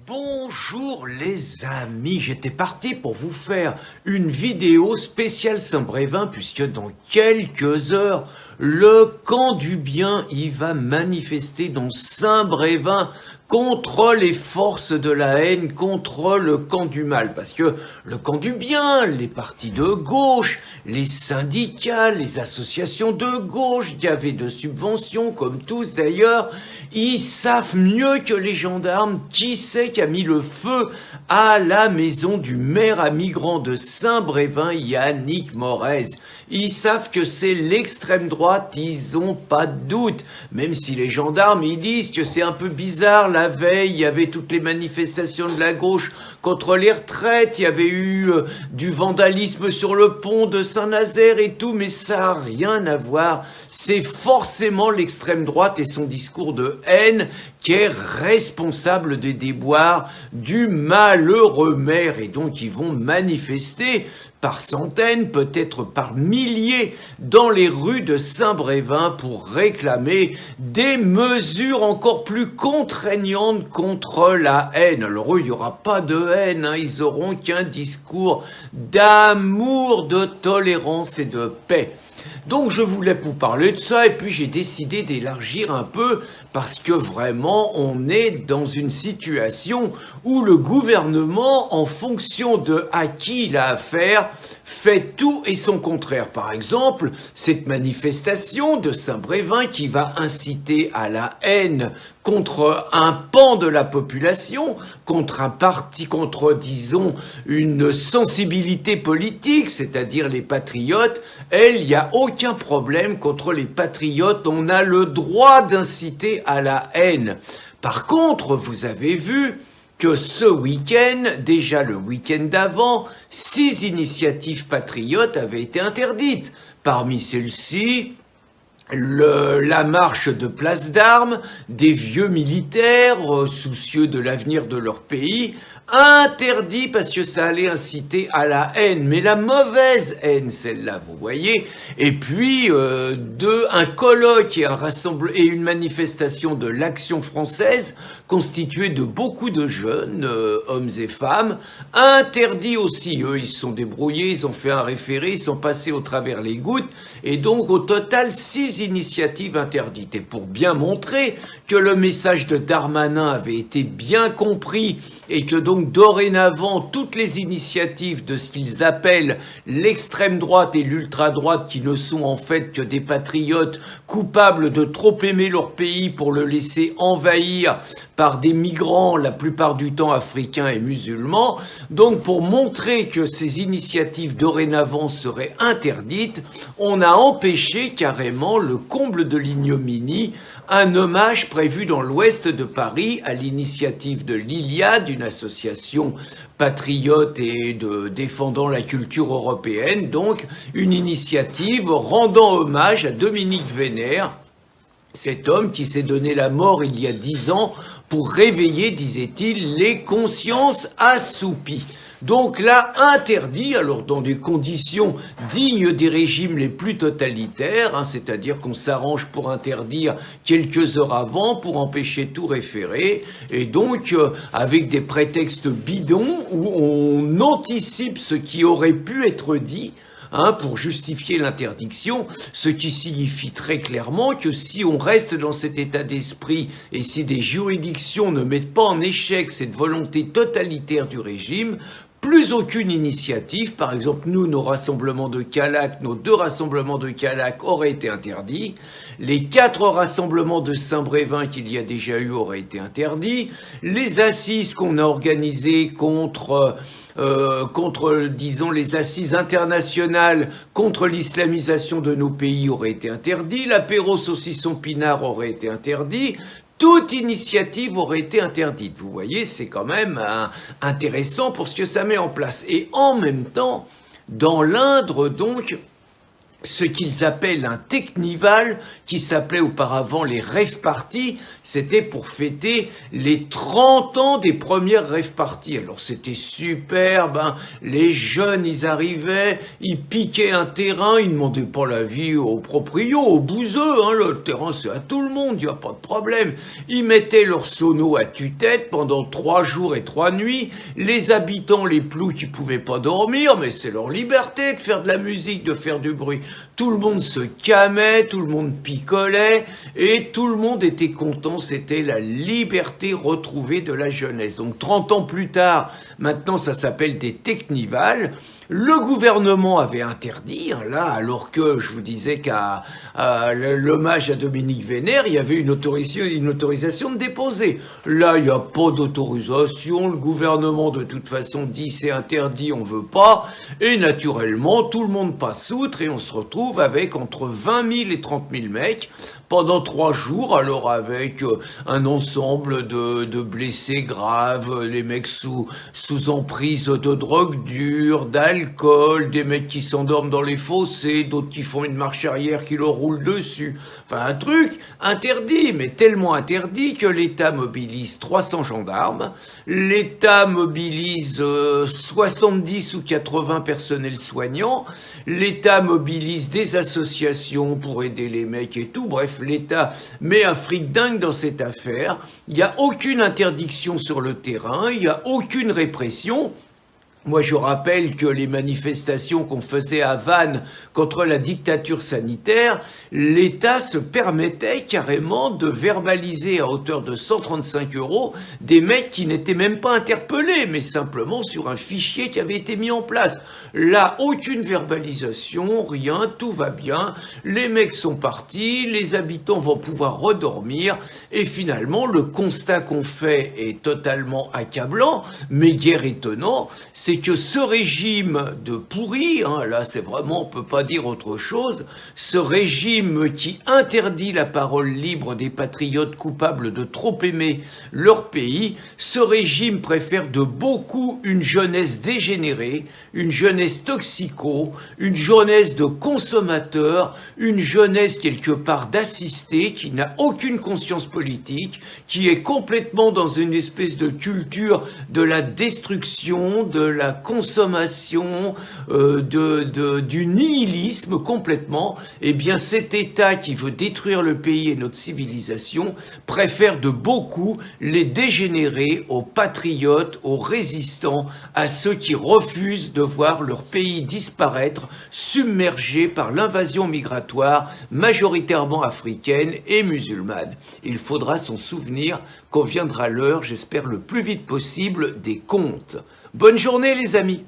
Bonjour les amis, j'étais parti pour vous faire une vidéo spéciale Saint-Brévin puisque dans quelques heures, le camp du bien il va manifester dans Saint-Brévin contre les forces de la haine, contre le camp du mal. Parce que le camp du bien, les partis de gauche, les syndicats, les associations de gauche, qui avaient de subventions, comme tous d'ailleurs, ils savent mieux que les gendarmes qui c'est qui a mis le feu à la maison du maire à migrants de Saint-Brévin, Yannick Morez. Ils savent que c'est l'extrême droite, ils ont pas de doute. Même si les gendarmes, ils disent que c'est un peu bizarre, la veille, il y avait toutes les manifestations de la gauche contre les retraites, il y avait eu du vandalisme sur le pont de Saint-Nazaire et tout, mais ça n'a rien à voir. C'est forcément l'extrême droite et son discours de haine qui est responsable des déboires du malheureux maire. Et donc ils vont manifester par centaines, peut-être par milliers, dans les rues de Saint-Brévin pour réclamer des mesures encore plus contraignantes contre la haine. Alors eux, il n'y aura pas de haine, ils auront qu'un discours d'amour, de tolérance et de paix. Donc je voulais vous parler de ça et puis j'ai décidé d'élargir un peu parce que vraiment on est dans une situation où le gouvernement, en fonction de à qui il a affaire, fait tout et son contraire. Par exemple, cette manifestation de Saint-Brévin qui va inciter à la haine contre un pan de la population, contre un parti, contre, disons, une sensibilité politique, c'est-à-dire les patriotes, il n'y a aucun problème contre les patriotes, on a le droit d'inciter à la haine. Par contre, vous avez vu que ce week-end, déjà le week-end d'avant, 6 initiatives patriotes avaient été interdites. Parmi celles-ci, la marche de place d'armes, des vieux militaires soucieux de l'avenir de leur pays, interdit parce que ça allait inciter à la haine, mais la mauvaise haine, celle-là, vous voyez. Et puis, un colloque et une manifestation de l'Action française, constituée de beaucoup de jeunes, hommes et femmes, interdit aussi. Eux, ils se sont débrouillés, ils ont fait un référé, ils sont passés au travers les gouttes, et donc au total, 6 initiatives interdites. Et pour bien montrer que le message de Darmanin avait été bien compris et que donc dorénavant toutes les initiatives de ce qu'ils appellent l'extrême droite et l'ultra-droite, qui ne sont en fait que des patriotes coupables de trop aimer leur pays pour le laisser envahir par des migrants, la plupart du temps africains et musulmans. Donc pour montrer que ces initiatives dorénavant seraient interdites, on a empêché carrément le comble de l'ignominie, un hommage prévu dans l'ouest de Paris à l'initiative de l'Iliade, une association patriote et défendant la culture européenne, donc une initiative rendant hommage à Dominique Vénère, cet homme qui s'est donné la mort il y a 10 ans pour réveiller, disait-il, les consciences assoupies. Donc là, interdit, alors dans des conditions dignes des régimes les plus totalitaires, c'est-à-dire qu'on s'arrange pour interdire quelques heures avant, pour empêcher tout référé, et donc avec des prétextes bidons où on anticipe ce qui aurait pu être dit, pour justifier l'interdiction, ce qui signifie très clairement que si on reste dans cet état d'esprit et si des juridictions ne mettent pas en échec cette volonté totalitaire du régime, plus aucune initiative, par exemple nous, nos rassemblements de Callac, nos 2 rassemblements de Callac auraient été interdits, les 4 rassemblements de Saint-Brévin qu'il y a déjà eu auraient été interdits, les assises qu'on a organisées contre, disons, les assises internationales contre l'islamisation de nos pays auraient été interdits, l'apéro saucisson pinard aurait été interdit, toute initiative aurait été interdite. Vous voyez, c'est quand même intéressant pour ce que ça met en place. Et en même temps, dans l'Indre, donc, ce qu'ils appellent un technival, qui s'appelait auparavant les rave parties. C'était pour fêter les 30 ans des premières rave parties. Alors c'était superbe, hein. Les jeunes, ils arrivaient, ils piquaient un terrain, ils demandaient pas l'avis au proprio, au bouseux, hein. Le terrain c'est à tout le monde, il n'y a pas de problème. Ils mettaient leur sono à tue-tête pendant 3 jours et 3 nuits. Les habitants, les plous qui pouvaient pas dormir, mais c'est leur liberté de faire de la musique, de faire du bruit. Tout le monde se camait, tout le monde picolait et tout le monde était content. C'était la liberté retrouvée de la jeunesse. Donc 30 ans plus tard, maintenant ça s'appelle des technivals. Le gouvernement avait interdit, hein, là, alors que je vous disais qu'à l'hommage à Dominique Vénère, il y avait une autorisation de déposer. Là, il n'y a pas d'autorisation. Le gouvernement, de toute façon, dit c'est interdit, on veut pas. Et naturellement, tout le monde passe outre et on se retrouve avec entre 20 000 et 30 000 mecs pendant 3 jours, alors avec un ensemble de blessés graves, les mecs sous emprise de drogue dure, d'alcool, des mecs qui s'endorment dans les fossés, d'autres qui font une marche arrière qui leur roule dessus. Enfin, un truc interdit, mais tellement interdit que l'État mobilise 300 gendarmes, l'État mobilise 70 ou 80 personnels soignants, l'État mobilise des associations pour aider les mecs et tout. Bref, l'État met un fric dingue dans cette affaire. Il n'y a aucune interdiction sur le terrain, il n'y a aucune répression. Moi, je rappelle que les manifestations qu'on faisait à Vannes contre la dictature sanitaire, l'État se permettait carrément de verbaliser à hauteur de 135 € des mecs qui n'étaient même pas interpellés, mais simplement sur un fichier qui avait été mis en place. Là, aucune verbalisation, rien, tout va bien. Les mecs sont partis, les habitants vont pouvoir redormir, et finalement, le constat qu'on fait est totalement accablant, mais guère étonnant, c'est que ce régime de pourri, hein, là c'est vraiment, on peut pas dire autre chose, ce régime qui interdit la parole libre des patriotes coupables de trop aimer leur pays, ce régime préfère de beaucoup une jeunesse dégénérée, une jeunesse toxico, une jeunesse de consommateurs, une jeunesse quelque part d'assistés qui n'a aucune conscience politique, qui est complètement dans une espèce de culture de la destruction, de la consommation, du nihilisme complètement. Eh bien, cet État qui veut détruire le pays et notre civilisation préfère de beaucoup les dégénérer aux patriotes, aux résistants, à ceux qui refusent de voir leur pays disparaître, submergé par l'invasion migratoire majoritairement africaine et musulmane. Il faudra s'en souvenir quand viendra l'heure, j'espère le plus vite possible, des comptes. Bonne journée les amis!